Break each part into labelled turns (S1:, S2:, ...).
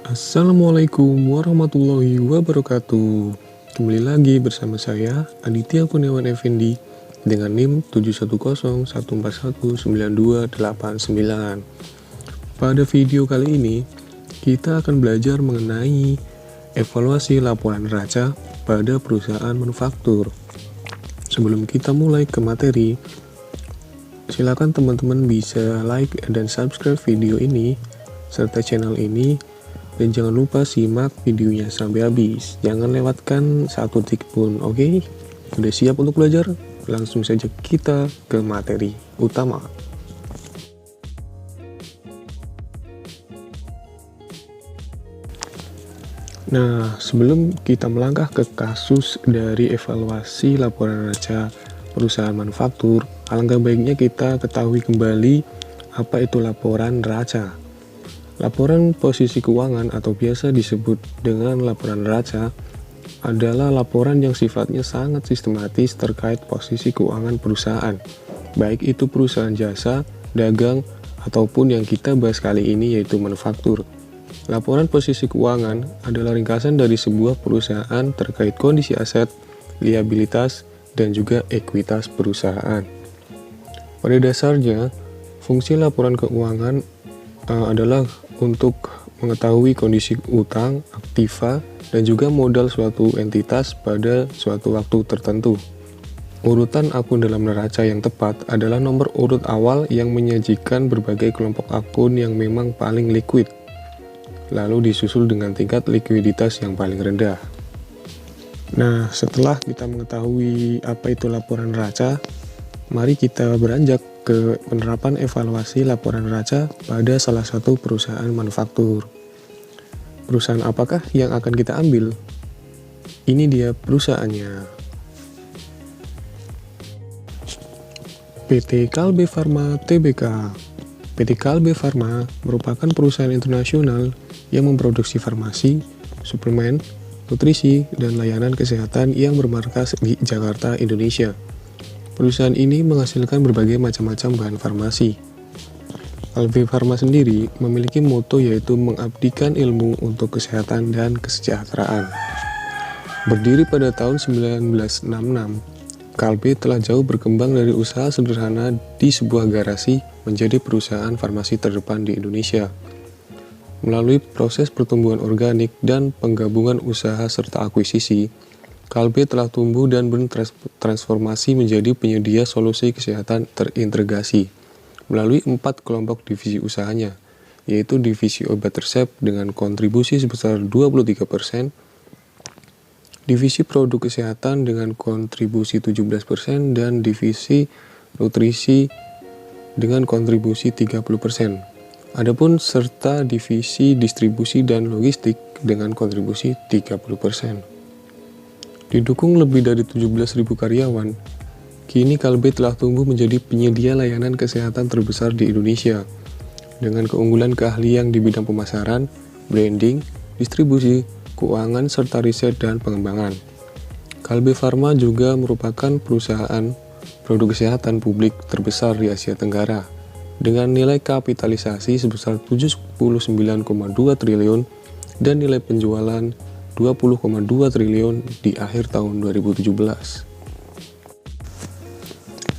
S1: Assalamualaikum warahmatullahi wabarakatuh. Kembali lagi bersama saya Aditya Kurniawan Effendi dengan NIM 71014192289. Pada video kali ini kita akan belajar mengenai evaluasi laporan neraca pada perusahaan manufaktur. Sebelum kita mulai ke materi, silakan teman-teman bisa like dan subscribe video ini serta channel ini. Dan jangan lupa simak videonya sampai habis. Jangan lewatkan satu detik pun, oke? Udah siap untuk belajar? Langsung saja kita ke materi utama. Nah, sebelum kita melangkah ke kasus dari evaluasi laporan neraca perusahaan manufaktur, alangkah baiknya kita ketahui kembali apa itu laporan neraca. Laporan posisi keuangan atau biasa disebut dengan laporan neraca adalah laporan yang sifatnya sangat sistematis terkait posisi keuangan perusahaan, baik itu perusahaan jasa, dagang, ataupun yang kita bahas kali ini yaitu manufaktur. Laporan posisi keuangan adalah ringkasan dari sebuah perusahaan terkait kondisi aset, liabilitas, dan juga ekuitas perusahaan. Pada dasarnya, fungsi laporan keuangan adalah untuk mengetahui kondisi utang, aktiva, dan juga modal suatu entitas pada suatu waktu tertentu. Urutan akun dalam neraca yang tepat adalah nomor urut awal yang menyajikan berbagai kelompok akun yang memang paling liquid, lalu disusul dengan tingkat likuiditas yang paling rendah. Nah, setelah kita mengetahui apa itu laporan neraca, mari kita beranjak ke penerapan evaluasi laporan neraca pada salah satu perusahaan manufaktur. Perusahaan apakah yang akan kita ambil? Ini dia perusahaannya. PT Kalbe Farma Tbk. PT Kalbe Farma merupakan perusahaan internasional yang memproduksi farmasi, suplemen, nutrisi, dan layanan kesehatan yang bermarkas di Jakarta, Indonesia. Perusahaan ini menghasilkan berbagai macam-macam bahan farmasi. Kalbe Farma sendiri memiliki moto yaitu mengabdikan ilmu untuk kesehatan dan kesejahteraan. Berdiri pada tahun 1966, Kalbe telah jauh berkembang dari usaha sederhana di sebuah garasi menjadi perusahaan farmasi terdepan di Indonesia. Melalui proses pertumbuhan organik dan penggabungan usaha serta akuisisi, Kalbe telah tumbuh dan bertransformasi menjadi penyedia solusi kesehatan terintegrasi melalui 4 kelompok divisi usahanya, yaitu divisi obat resep dengan kontribusi sebesar 23%, divisi produk kesehatan dengan kontribusi 17%, dan divisi nutrisi dengan kontribusi 30%. Adapun serta divisi distribusi dan logistik dengan kontribusi 30%. Didukung lebih dari 17.000 karyawan, kini Kalbe telah tumbuh menjadi penyedia layanan kesehatan terbesar di Indonesia, dengan keunggulan keahlian di bidang pemasaran, branding, distribusi, keuangan, serta riset dan pengembangan. Kalbe Farma juga merupakan perusahaan produk kesehatan publik terbesar di Asia Tenggara, dengan nilai kapitalisasi sebesar 79,2 triliun dan nilai penjualan 20,2 triliun di akhir tahun 2017.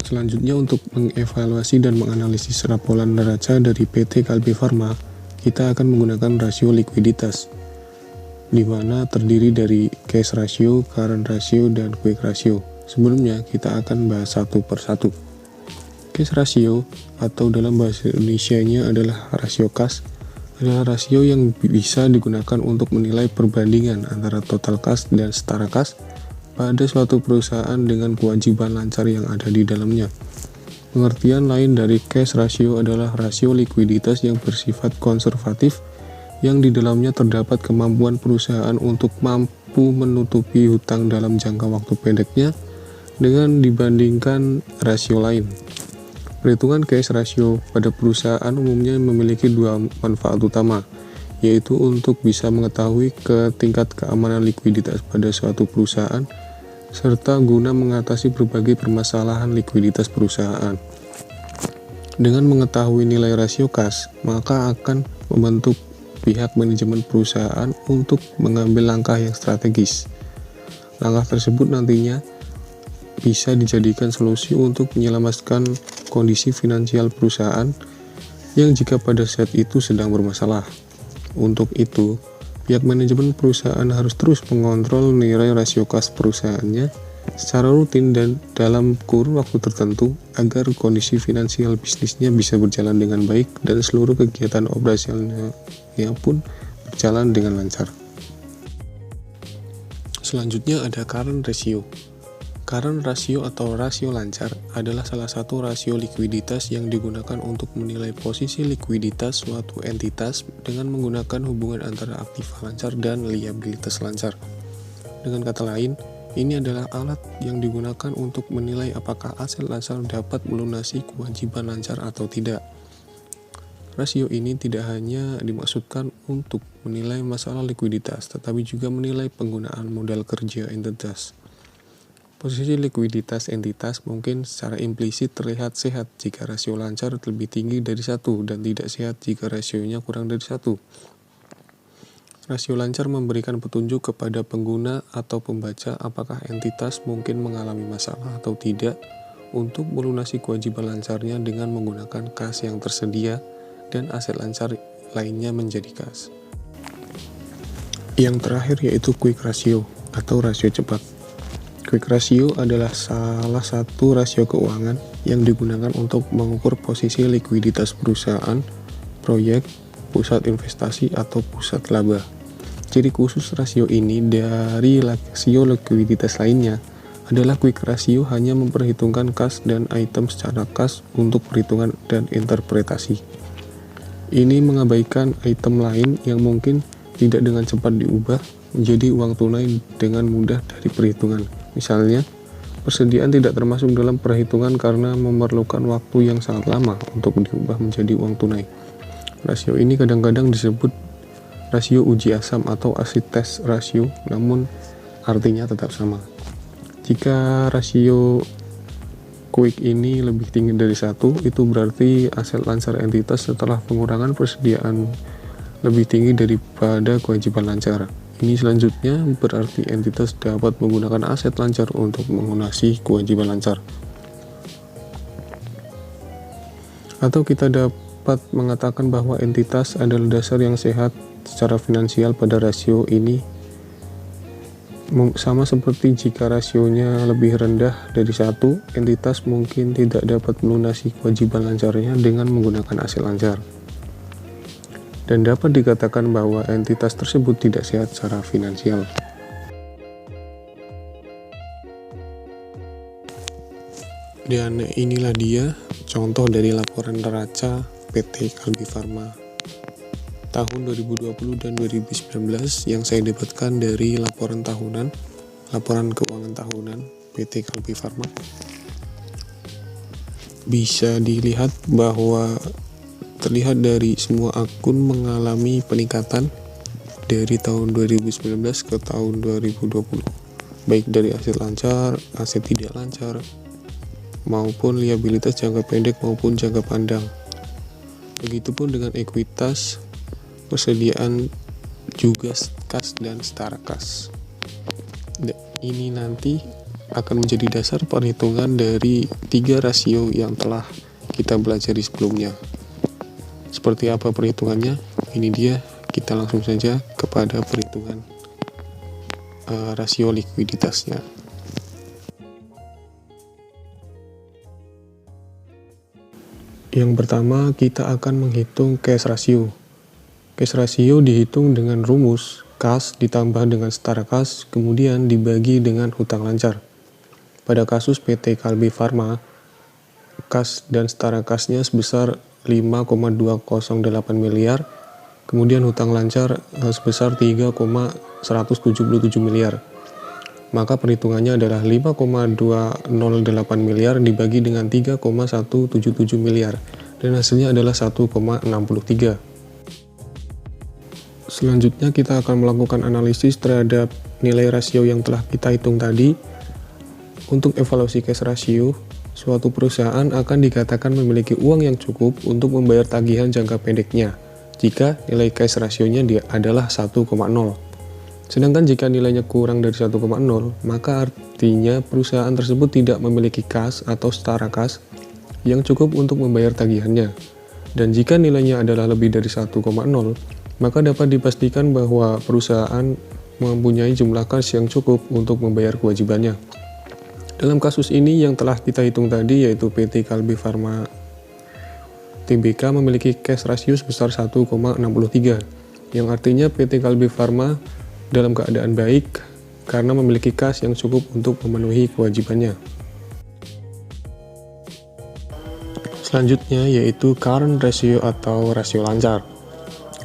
S1: Selanjutnya, untuk mengevaluasi dan menganalisis laporan neraca dari PT Kalbe Farma, kita akan menggunakan rasio likuiditas, di mana terdiri dari cash ratio, current ratio, dan quick ratio. Sebelumnya, kita akan bahas satu persatu. Cash ratio atau dalam bahasa Indonesianya adalah rasio kas, adalah rasio yang bisa digunakan untuk menilai perbandingan antara total kas dan setara kas pada suatu perusahaan dengan kewajiban lancar yang ada di dalamnya. Pengertian lain dari cash ratio adalah rasio likuiditas yang bersifat konservatif yang di dalamnya terdapat kemampuan perusahaan untuk mampu menutupi hutang dalam jangka waktu pendeknya dengan dibandingkan rasio lain. Perhitungan cash ratio pada perusahaan umumnya memiliki dua manfaat utama, yaitu untuk bisa mengetahui tingkat keamanan likuiditas pada suatu perusahaan, serta guna mengatasi berbagai permasalahan likuiditas perusahaan. Dengan mengetahui nilai rasio kas, maka akan membentuk pihak manajemen perusahaan untuk mengambil langkah yang strategis. Langkah tersebut nantinya bisa dijadikan solusi untuk menyelamatkan kondisi finansial perusahaan yang jika pada saat itu sedang bermasalah. Untuk itu, pihak manajemen perusahaan harus terus mengontrol nilai rasio kas perusahaannya secara rutin dan dalam kurun waktu tertentu agar kondisi finansial bisnisnya bisa berjalan dengan baik dan seluruh kegiatan operasionalnya pun berjalan dengan lancar. Selanjutnya ada current ratio. Current ratio atau rasio lancar adalah salah satu rasio likuiditas yang digunakan untuk menilai posisi likuiditas suatu entitas dengan menggunakan hubungan antara aktiva lancar dan liabilitas lancar. Dengan kata lain, ini adalah alat yang digunakan untuk menilai apakah aset lancar dapat melunasi kewajiban lancar atau tidak. Rasio ini tidak hanya dimaksudkan untuk menilai masalah likuiditas, tetapi juga menilai penggunaan modal kerja entitas. Posisi likuiditas entitas mungkin secara implisit terlihat sehat jika rasio lancar lebih tinggi dari 1 dan tidak sehat jika rasionya kurang dari 1. Rasio lancar memberikan petunjuk kepada pengguna atau pembaca apakah entitas mungkin mengalami masalah atau tidak untuk melunasi kewajiban lancarnya dengan menggunakan kas yang tersedia dan aset lancar lainnya menjadi kas. Yang terakhir yaitu quick ratio atau rasio cepat. Quick ratio adalah salah satu rasio keuangan yang digunakan untuk mengukur posisi likuiditas perusahaan, proyek, pusat investasi, atau pusat laba. Ciri khusus rasio ini dari rasio likuiditas lainnya adalah quick ratio hanya memperhitungkan kas dan item secara kas untuk perhitungan dan interpretasi. Ini mengabaikan item lain yang mungkin tidak dengan cepat diubah menjadi uang tunai dengan mudah dari perhitungan. Misalnya, persediaan tidak termasuk dalam perhitungan karena memerlukan waktu yang sangat lama untuk diubah menjadi uang tunai. Rasio ini kadang-kadang disebut rasio uji asam atau acid test ratio, namun artinya tetap sama. Jika rasio quick ini lebih tinggi dari 1, itu berarti aset lancar entitas setelah pengurangan persediaan lebih tinggi daripada kewajiban lancar. Ini selanjutnya berarti entitas dapat menggunakan aset lancar untuk melunasi kewajiban lancar. Atau kita dapat mengatakan bahwa entitas adalah dasar yang sehat secara finansial pada rasio ini, sama seperti jika rasionya lebih rendah dari 1, entitas mungkin tidak dapat melunasi kewajiban lancarnya dengan menggunakan aset lancar. Dan dapat dikatakan bahwa entitas tersebut tidak sehat secara finansial. Dan inilah dia contoh dari laporan neraca PT Kalbe Farma tahun 2020 dan 2019 yang saya dapatkan dari laporan keuangan tahunan PT Kalbe Farma. Bisa dilihat bahwa terlihat dari semua akun mengalami peningkatan dari tahun 2019 ke tahun 2020, baik dari aset lancar, aset tidak lancar, maupun liabilitas jangka pendek maupun jangka panjang. Begitupun dengan ekuitas, persediaan juga kas dan setara kas. Ini nanti akan menjadi dasar perhitungan dari 3 rasio yang telah kita pelajari sebelumnya. Seperti apa perhitungannya? Ini dia, kita langsung saja kepada perhitungan rasio likuiditasnya. Yang pertama, kita akan menghitung cash ratio. Cash ratio dihitung dengan rumus kas ditambah dengan setara kas, kemudian dibagi dengan hutang lancar. Pada kasus PT Kalbe Farma, kas dan setara kasnya sebesar 5,208 miliar, kemudian hutang lancar sebesar 3,177 miliar. Maka perhitungannya adalah 5,208 miliar dibagi dengan 3,177 miliar, dan hasilnya adalah 1,63. Selanjutnya kita akan melakukan analisis terhadap nilai rasio yang telah kita hitung tadi. Untuk evaluasi cash ratio, suatu perusahaan akan dikatakan memiliki uang yang cukup untuk membayar tagihan jangka pendeknya jika nilai cash rasionya adalah 1,0. Sedangkan jika nilainya kurang dari 1,0, maka artinya perusahaan tersebut tidak memiliki kas atau setara kas yang cukup untuk membayar tagihannya. Dan jika nilainya adalah lebih dari 1,0, maka dapat dipastikan bahwa perusahaan mempunyai jumlah kas yang cukup untuk membayar kewajibannya. Dalam kasus ini yang telah kita hitung tadi, yaitu PT Kalbe Farma Tbk memiliki cash ratio sebesar 1,63, yang artinya PT Kalbe Farma dalam keadaan baik karena memiliki kas yang cukup untuk memenuhi kewajibannya. Selanjutnya yaitu current ratio atau rasio lancar.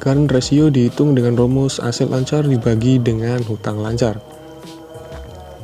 S1: Current ratio dihitung dengan rumus aset lancar dibagi dengan hutang lancar.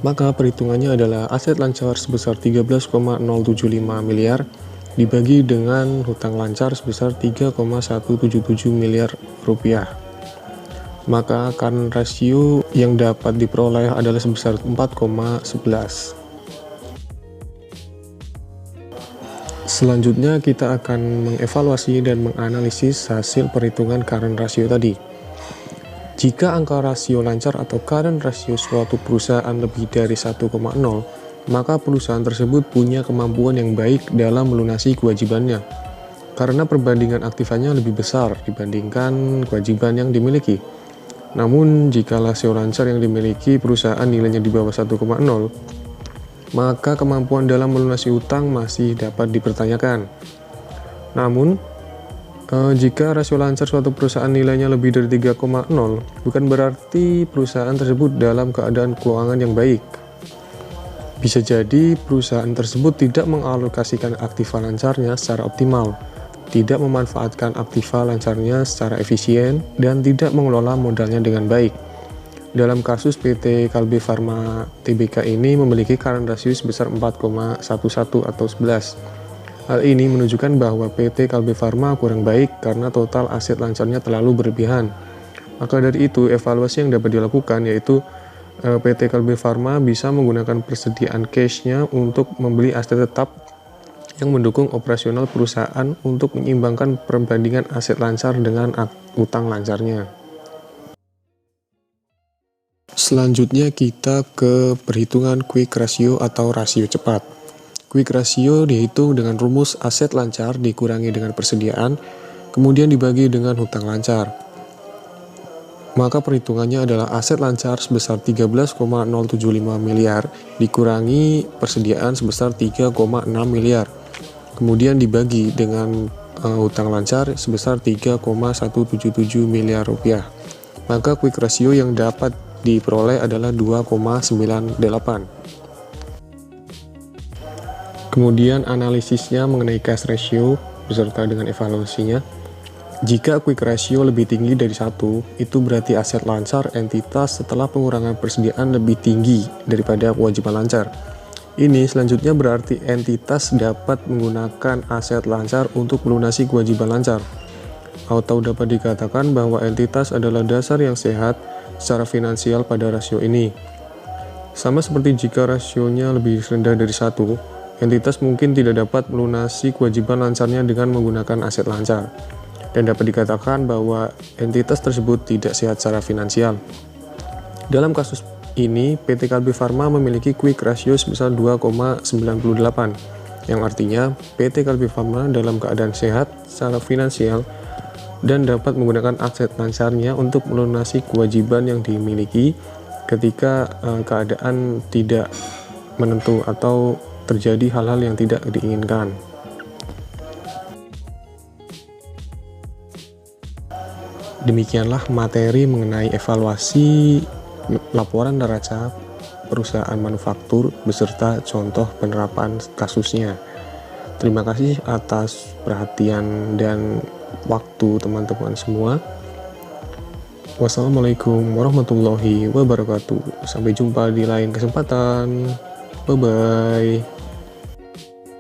S1: Maka perhitungannya adalah aset lancar sebesar 13,075 miliar dibagi dengan hutang lancar sebesar 3,177 miliar rupiah. Maka current ratio yang dapat diperoleh adalah sebesar 4,11. Selanjutnya kita akan mengevaluasi dan menganalisis hasil perhitungan current ratio tadi. Jika angka rasio lancar atau current ratio suatu perusahaan lebih dari 1,0, maka perusahaan tersebut punya kemampuan yang baik dalam melunasi kewajibannya, karena perbandingan aktifanya lebih besar dibandingkan kewajiban yang dimiliki. Namun, jika rasio lancar yang dimiliki perusahaan nilainya di bawah 1,0, maka kemampuan dalam melunasi utang masih dapat dipertanyakan. Namun, jika rasio lancar suatu perusahaan nilainya lebih dari 3,0, bukan berarti perusahaan tersebut dalam keadaan keuangan yang baik. Bisa jadi perusahaan tersebut tidak mengalokasikan aktiva lancarnya secara optimal, tidak memanfaatkan aktiva lancarnya secara efisien, dan tidak mengelola modalnya dengan baik. Dalam kasus PT Kalbe Farma Tbk ini memiliki current ratio sebesar 4,11 atau 11. Hal ini menunjukkan bahwa PT Kalbe Farma kurang baik karena total aset lancarnya terlalu berlebihan. Maka dari itu, evaluasi yang dapat dilakukan yaitu PT Kalbe Farma bisa menggunakan persediaan cash-nya untuk membeli aset tetap yang mendukung operasional perusahaan untuk menyeimbangkan perbandingan aset lancar dengan utang lancarnya. Selanjutnya kita ke perhitungan quick ratio atau rasio cepat. Quick ratio dihitung dengan rumus aset lancar dikurangi dengan persediaan, kemudian dibagi dengan hutang lancar. Maka perhitungannya adalah aset lancar sebesar 13,075 miliar dikurangi persediaan sebesar 3,6 miliar. Kemudian dibagi dengan hutang lancar sebesar 3,177 miliar rupiah. Maka quick ratio yang dapat diperoleh adalah 2,98. Kemudian analisisnya mengenai cash ratio beserta dengan evaluasinya. Jika quick ratio lebih tinggi dari 1, itu berarti aset lancar entitas setelah pengurangan persediaan lebih tinggi daripada kewajiban lancar. Ini selanjutnya berarti entitas dapat menggunakan aset lancar untuk melunasi kewajiban lancar. Atau dapat dikatakan bahwa entitas adalah dasar yang sehat secara finansial pada rasio ini. Sama seperti jika rasionya lebih rendah dari 1, entitas mungkin tidak dapat melunasi kewajiban lancarnya dengan menggunakan aset lancar. Dan dapat dikatakan bahwa entitas tersebut tidak sehat secara finansial. Dalam kasus ini, PT Kalbe Farma memiliki quick ratio sebesar 2,98, yang artinya PT Kalbe Farma dalam keadaan sehat secara finansial dan dapat menggunakan aset lancarnya untuk melunasi kewajiban yang dimiliki ketika keadaan tidak menentu atau terjadi hal-hal yang tidak diinginkan. Demikianlah materi mengenai evaluasi laporan neraca perusahaan manufaktur beserta contoh penerapan kasusnya. Terima kasih atas perhatian dan waktu teman-teman semua. Wassalamualaikum warahmatullahi wabarakatuh. Sampai jumpa di lain kesempatan. Bye-bye.